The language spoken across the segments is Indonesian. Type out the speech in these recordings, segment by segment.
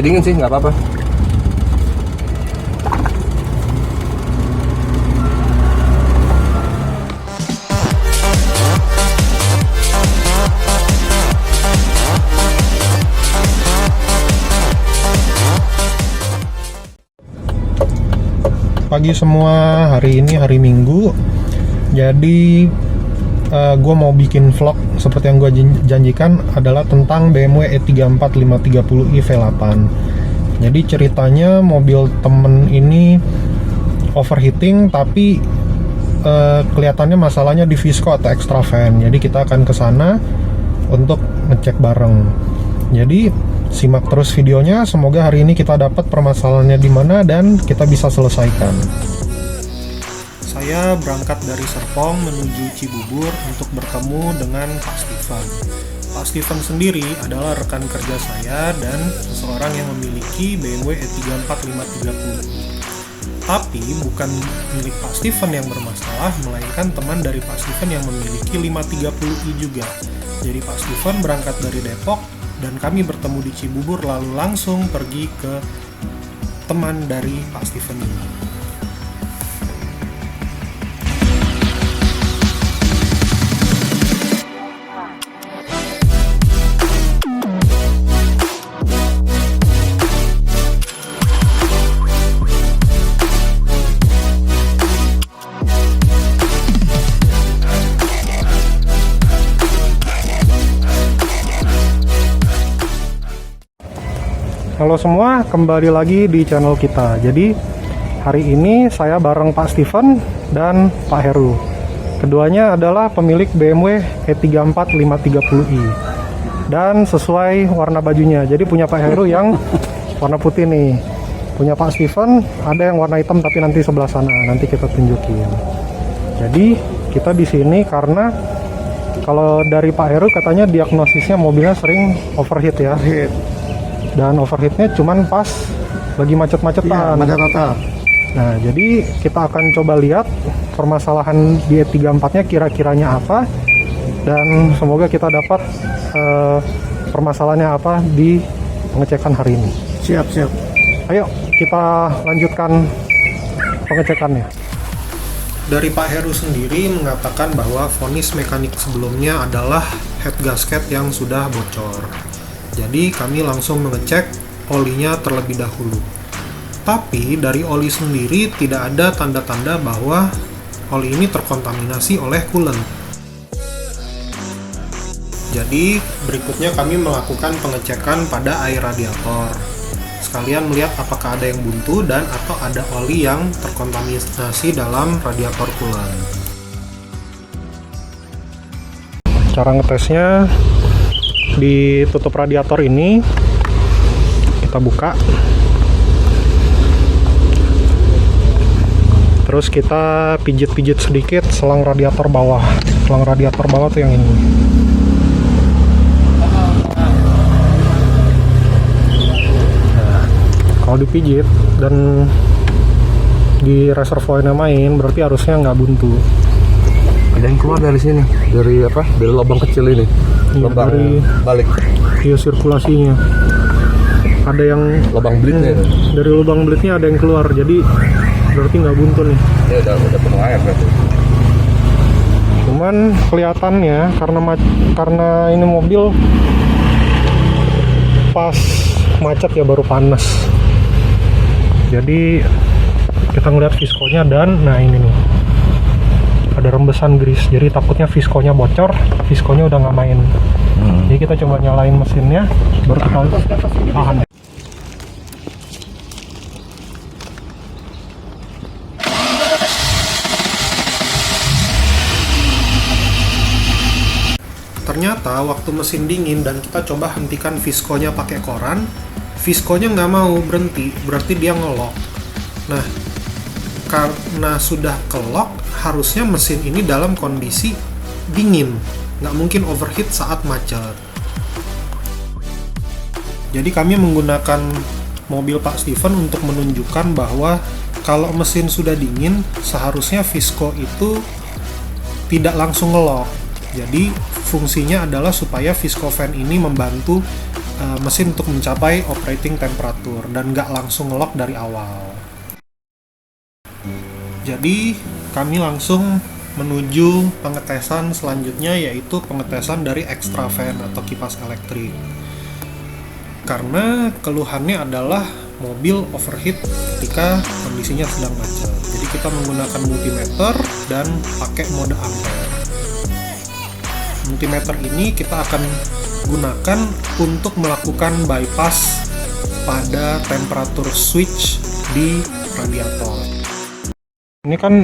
Dingin sih, nggak apa-apa. Pagi semua, hari ini hari Minggu. Jadi gue mau bikin vlog seperti yang gue janjikan adalah tentang BMW E34 530i V8. Jadi ceritanya mobil temen ini overheating, tapi kelihatannya masalahnya di visco atau extra fan. Jadi kita akan ke sana untuk ngecek bareng. Jadi simak terus videonya, semoga hari ini kita dapat permasalahannya di mana dan kita bisa selesaikan. Saya berangkat dari Serpong menuju Cibubur untuk bertemu dengan Pak Steven. Pak Steven sendiri adalah rekan kerja saya dan seseorang yang memiliki BMW E34 530i. Tapi bukan milik Pak Steven yang bermasalah, melainkan teman dari Pak Steven yang memiliki 530i juga. Jadi Pak Steven berangkat dari Depok dan kami bertemu di Cibubur, lalu langsung pergi ke teman dari Pak Steven ini. Halo semua, kembali lagi di channel kita. Jadi hari ini saya bareng Pak Steven dan Pak Heru. Keduanya adalah pemilik BMW E34 530i. Dan sesuai warna bajunya. Jadi punya Pak Heru yang warna putih nih. Punya Pak Steven ada yang warna hitam tapi nanti sebelah sana, nanti kita tunjukin. Jadi kita di sini karena kalau dari Pak Heru katanya diagnosisnya mobilnya sering overheat ya. Dan overheatnya cuman pas lagi macet-macetan. Macet total. Nah, jadi kita akan coba lihat permasalahan di E34-nya kira-kiranya apa, dan semoga kita dapat permasalahannya apa di pengecekan hari ini. Siap. Ayo kita lanjutkan pengecekannya. Dari Pak Heru sendiri mengatakan bahwa vonis mekanik sebelumnya adalah head gasket yang sudah bocor. Jadi kami langsung mengecek olinya terlebih dahulu. Tapi dari oli sendiri tidak ada tanda-tanda bahwa oli ini terkontaminasi oleh coolant. Jadi berikutnya kami melakukan pengecekan pada air radiator. Sekalian melihat apakah ada yang buntu dan atau ada oli yang terkontaminasi dalam radiator coolant. Cara ngetesnya, ditutup radiator ini, kita buka, terus kita pijit-pijit sedikit selang radiator bawah. Selang radiator bawah tuh yang ini. Nah, kalau dipijit dan di reservoirnya main, berarti harusnya nggak buntu. Ada yang keluar dari sini, dari apa? Dari lubang kecil ini. Iya, Lubang dari balik. Iya, sirkulasinya. Ada yang Lubang blitnya itu. dari lubang blitnya ada yang keluar, jadi berarti nggak buntu nih. Ya udah penuh air berarti. Cuman kelihatannya karena ini mobil pas macet ya, baru panas. Jadi kita ngeliat viskonya dan nah ini nih, ada rembesan grease, jadi takutnya viskonya bocor, viskonya udah nggak main. Jadi kita coba nyalain mesinnya, baru kita tahan. Ternyata waktu mesin dingin dan kita coba hentikan viskonya pakai koran, viskonya nggak mau berhenti, berarti dia ngelok. Nah, karena sudah kelok, harusnya mesin ini dalam kondisi dingin, nggak mungkin overheat saat macet. Jadi kami menggunakan mobil Pak Steven untuk menunjukkan bahwa kalau mesin sudah dingin, seharusnya visko itu tidak langsung ngelok. Jadi fungsinya adalah supaya visco fan ini membantu mesin untuk mencapai operating temperature dan nggak langsung ngelock dari awal. Jadi kami langsung menuju pengetesan selanjutnya, yaitu pengetesan dari extra fan atau kipas elektrik. Karena keluhannya adalah mobil overheat ketika kondisinya sedang macet. Jadi kita menggunakan multimeter dan pakai mode ampere. Multimeter ini kita akan gunakan untuk melakukan bypass pada temperatur switch di radiator. Ini kan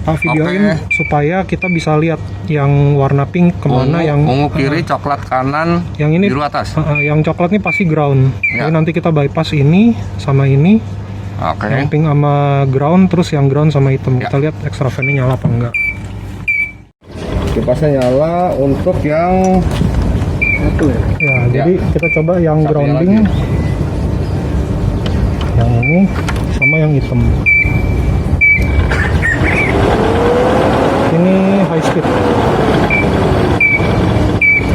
Pak videoin supaya kita bisa lihat yang warna pink kemana, yang ungu kiri, coklat kanan, yang ini biru atas. Yang coklat ini pasti ground. Ya. Jadi nanti kita bypass ini sama ini. Oke. Yang pink sama ground, terus yang ground sama hitam. Ya. Kita lihat extra fan-nya nyala apa enggak. Kipasnya nyala untuk yang satu ya. Ya, jadi kita coba yang Satunya grounding, lagi. yang ini sama yang hitam. Ini high speed.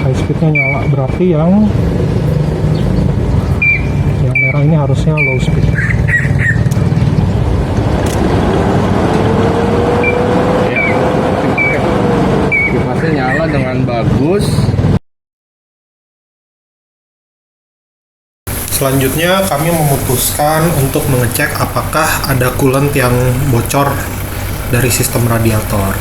High speednya nyala, berarti yang merah ini harusnya low speed. Ya. Kipasnya nyala dengan bagus. Selanjutnya kami memutuskan untuk mengecek apakah ada coolant yang bocor dari sistem radiator.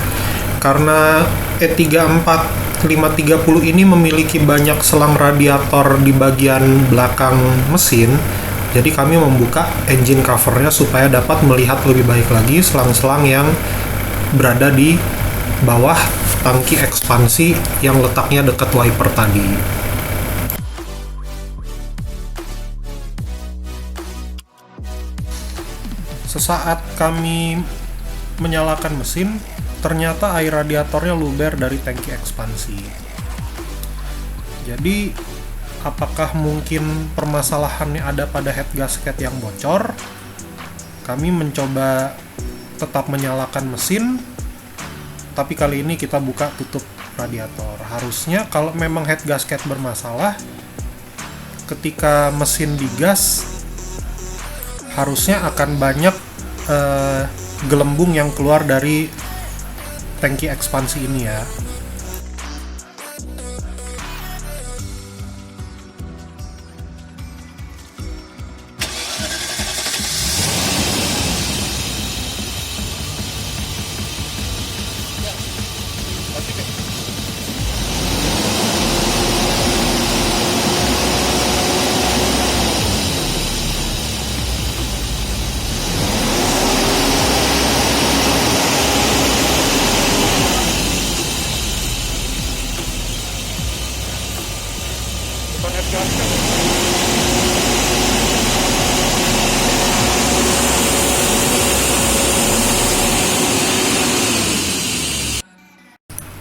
Karena E34530 ini memiliki banyak selang radiator di bagian belakang mesin, jadi kami membuka engine covernya supaya dapat melihat lebih baik lagi selang-selang yang berada di bawah tangki ekspansi yang letaknya dekat wiper tadi. Sesaat kami menyalakan mesin, ternyata air radiatornya luber dari tangki ekspansi. Jadi, apakah mungkin permasalahannya ada pada head gasket yang bocor? Kami mencoba tetap menyalakan mesin, tapi kali ini kita buka tutup radiator. Harusnya kalau memang head gasket bermasalah, ketika mesin digas, harusnya akan banyak gelembung yang keluar dari tangki ekspansi ini ya.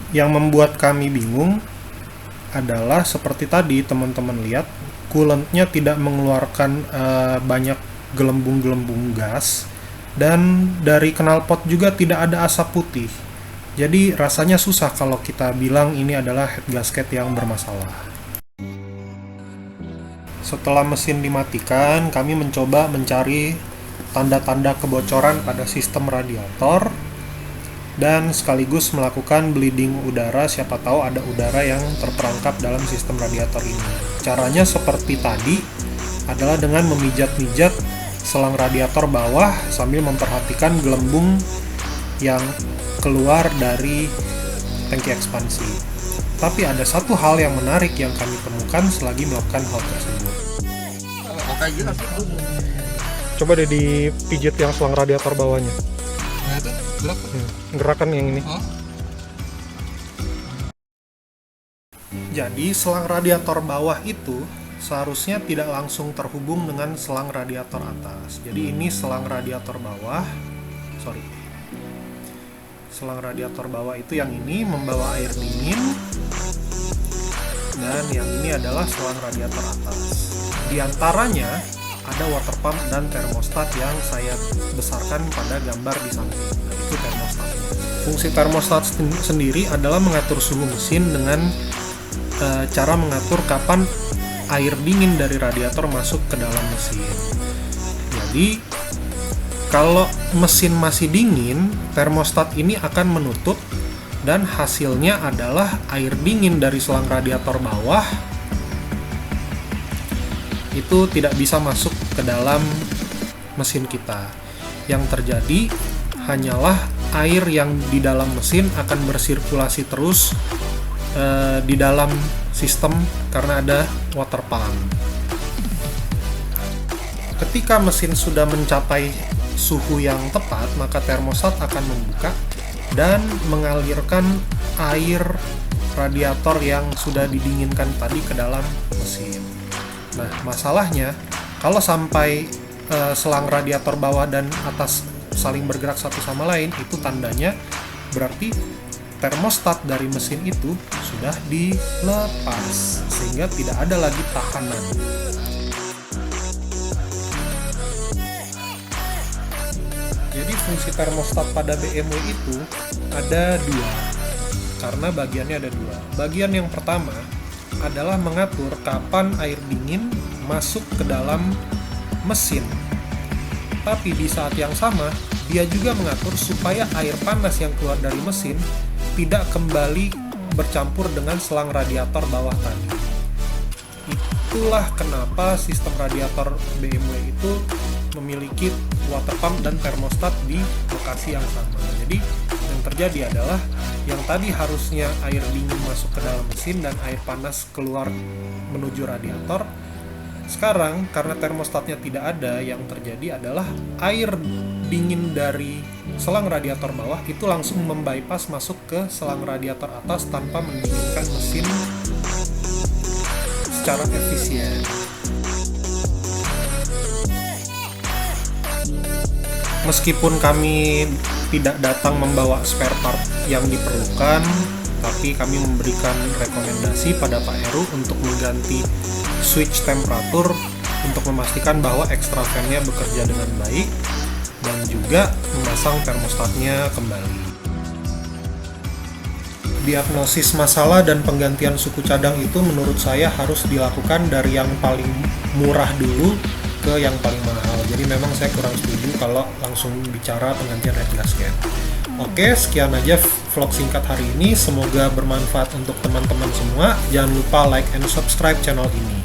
Yang membuat kami bingung adalah seperti tadi teman-teman lihat, coolantnya tidak mengeluarkan banyak gelembung-gelembung gas, dan dari knalpot juga tidak ada asap putih. Jadi rasanya susah kalau kita bilang ini adalah head gasket yang bermasalah. Setelah mesin dimatikan, kami mencoba mencari tanda-tanda kebocoran pada sistem radiator dan sekaligus melakukan bleeding udara, siapa tahu ada udara yang terperangkap dalam sistem radiator ini. Caranya seperti tadi, adalah dengan memijat-mijat selang radiator bawah sambil memperhatikan gelembung yang keluar dari tangki ekspansi. Tapi ada satu hal yang menarik yang kami temukan selagi melakukan hal tersebut. Coba deh dipijit yang selang radiator bawahnya. Nah itu gerak. Gerakan yang ini. Oh. Jadi selang radiator bawah itu seharusnya tidak langsung terhubung dengan selang radiator atas. Jadi ini selang radiator bawah. Selang radiator bawah itu yang ini membawa air dingin, dan yang ini adalah selang radiator atas. Di antaranya ada water pump dan termostat yang saya besarkan pada gambar di samping. Nah, itu termostat. Fungsi termostat sendiri adalah mengatur suhu mesin dengan cara mengatur kapan air dingin dari radiator masuk ke dalam mesin. Jadi kalau mesin masih dingin, termostat ini akan menutup dan hasilnya adalah air dingin dari selang radiator bawah itu tidak bisa masuk ke dalam mesin kita. Yang terjadi hanyalah air yang di dalam mesin akan bersirkulasi terus di dalam sistem karena ada water pump. Ketika mesin sudah mencapai suhu yang tepat, maka termostat akan membuka dan mengalirkan air radiator yang sudah didinginkan tadi ke dalam mesin. Nah, masalahnya kalau sampai selang radiator bawah dan atas saling bergerak satu sama lain, itu tandanya berarti termostat dari mesin itu sudah dilepas sehingga tidak ada lagi tekanan. Jadi fungsi termostat pada BMW itu ada dua, karena bagiannya ada dua. Bagian yang pertama adalah mengatur kapan air dingin masuk ke dalam mesin. Tapi di saat yang sama, dia juga mengatur supaya air panas yang keluar dari mesin tidak kembali bercampur dengan selang radiator bawah tadi. Itulah kenapa sistem radiator BMW itu memiliki water pump dan termostat di lokasi yang sama. Jadi yang terjadi adalah yang tadi harusnya air dingin masuk ke dalam mesin dan air panas keluar menuju radiator, sekarang karena termostatnya tidak ada, yang terjadi adalah air dingin dari selang radiator bawah itu langsung membypass masuk ke selang radiator atas tanpa mendinginkan mesin secara efisien. Meskipun kami tidak datang membawa spare part yang diperlukan, tapi kami memberikan rekomendasi pada Pak Heru untuk mengganti switch temperatur untuk memastikan bahwa extra fan-nya bekerja dengan baik dan juga memasang termostatnya kembali. Diagnosis masalah dan penggantian suku cadang itu menurut saya harus dilakukan dari yang paling murah dulu ke yang paling mahal. Jadi memang saya kurang setuju kalau langsung bicara penggantian head gasket. Oke, sekian aja vlog singkat hari ini. Semoga bermanfaat untuk teman-teman semua. Jangan lupa like and subscribe channel ini.